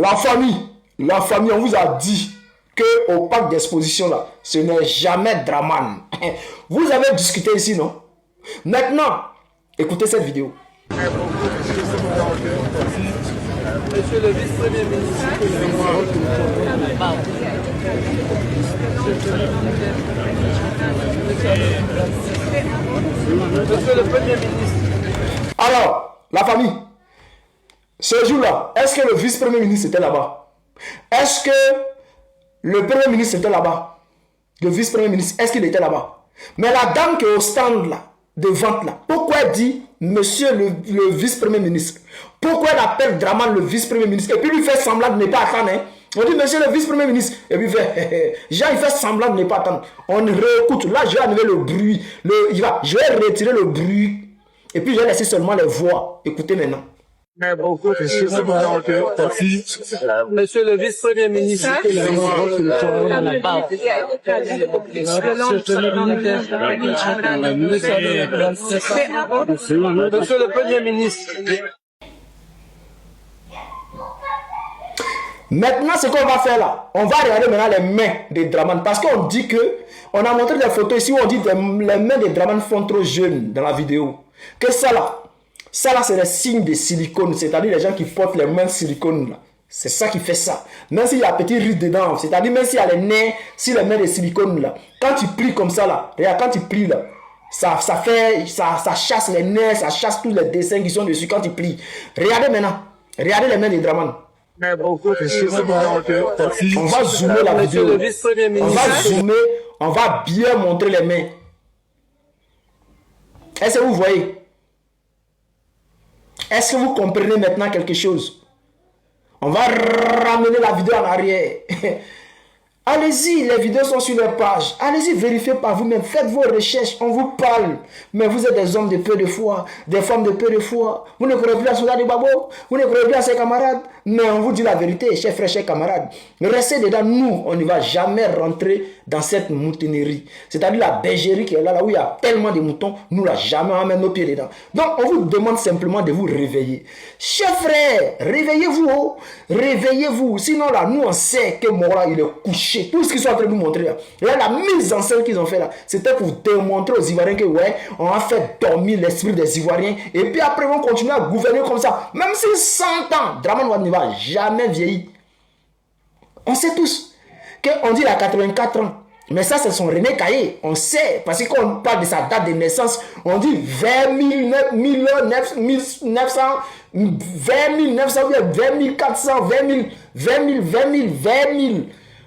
La famille, on vous a dit que au parc d'exposition là, ce n'est jamais Draman. Vous avez discuté ici, non? Maintenant, écoutez cette vidéo. Monsieur le vice-premier ministre, Monsieur le premier ministre. Alors, la famille, ce jour-là, est-ce que le vice-premier ministre était là-bas? Est-ce que le premier ministre était là-bas? Le vice-premier ministre, est-ce qu'il était là-bas? Mais la dame qui est au stand là, de vente là, pourquoi elle dit monsieur le vice-premier ministre? Pourquoi elle appelle Draman le vice-premier ministre? Et puis lui fait semblant de ne pas attendre. Hein? On dit monsieur le vice-premier ministre. Et puis il fait, Jean il fait semblant de ne pas attendre. On réécoute. Là je vais enlever le bruit. Je vais retirer le bruit. Et puis je vais laisser seulement les voix. Écoutez maintenant. Monsieur le vice-premier ministre. Monsieur le premier ministre. Maintenant, ce qu'on va faire là, on va regarder maintenant les mains de Draman. Parce qu'on dit que, on a montré des photos ici où on dit que les mains de Draman font trop jeunes dans la vidéo. Que ça là, c'est les signes de silicone. C'est-à-dire les gens qui portent les mains de silicone là. C'est ça qui fait ça. Même s'il y a un petit rides dedans, c'est-à-dire même s'il y a les nez, si les mains de silicone là, quand tu plies comme ça là, regarde, quand tu plies là, ça chasse les nez, ça chasse tous les dessins qui sont dessus quand tu plies. Regardez maintenant, regardez les mains de Draman. On va zoomer la vidéo. On va zoomer, on va bien montrer les mains. Est-ce que vous voyez? Est-ce que vous comprenez maintenant quelque chose? On va ramener la vidéo en arrière. Allez-y, les vidéos sont sur les pages. Allez-y, vérifiez par vous-même. Faites vos recherches, on vous parle. Mais vous êtes des hommes de peu de foi, des femmes de peu de foi. Vous ne croyez plus à Souda de Babo, vous ne croyez plus à ses camarades. Mais on vous dit la vérité, chers frères, chers camarades. Restez dedans, nous, on ne va jamais rentrer dans cette moutonnerie. C'est-à-dire la bergerie qui est là, où il y a tellement de moutons, nous, là, jamais on met nos pieds dedans. Donc, on vous demande simplement de vous réveiller. Chers frères, réveillez-vous, réveillez-vous. Sinon, là, nous, on sait que Mora, il est couché. Tout ce qu'ils sont en train de nous montrer là. Là, la mise en scène qu'ils ont fait là, c'était pour démontrer aux Ivoiriens que ouais, on a fait dormir l'esprit des Ivoiriens. Et puis après, on va continuer à gouverner comme ça. Même si 100 ans, Draman Wade ne va jamais vieillir. On sait tous qu'on dit il a 84 ans. Mais ça, c'est son René Caillé. On sait, parce que quand on parle de sa date de naissance, on dit 20 900, 20 900, 20 400, 20 000.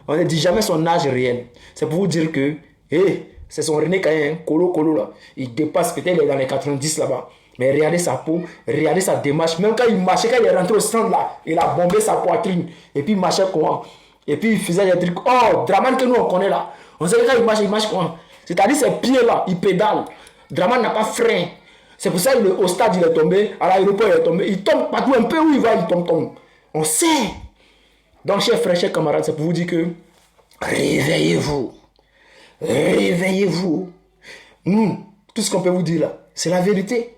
On ne dit jamais son âge réel. C'est pour vous dire que, c'est son René Caillé, hein, Colo là. Il dépasse peut-être dans les 90 là-bas. Mais regardez sa peau, regardez sa démarche. Même quand il marchait, quand il est rentré au stand là, il a bombé sa poitrine. Et puis il marchait comment? Et puis il faisait des trucs. Oh, Draman que nous on connaît là. On sait que quand il marche comment? C'est-à-dire ses pieds là, il pédale. Draman n'a pas frein. C'est pour ça qu'au stade il est tombé, à l'aéroport il est tombé. Il tombe partout, un peu où il va, il tombe. On sait. Donc, chers frères, chers camarades, c'est pour vous dire que réveillez-vous. Réveillez-vous. Nous, tout ce qu'on peut vous dire là, c'est la vérité.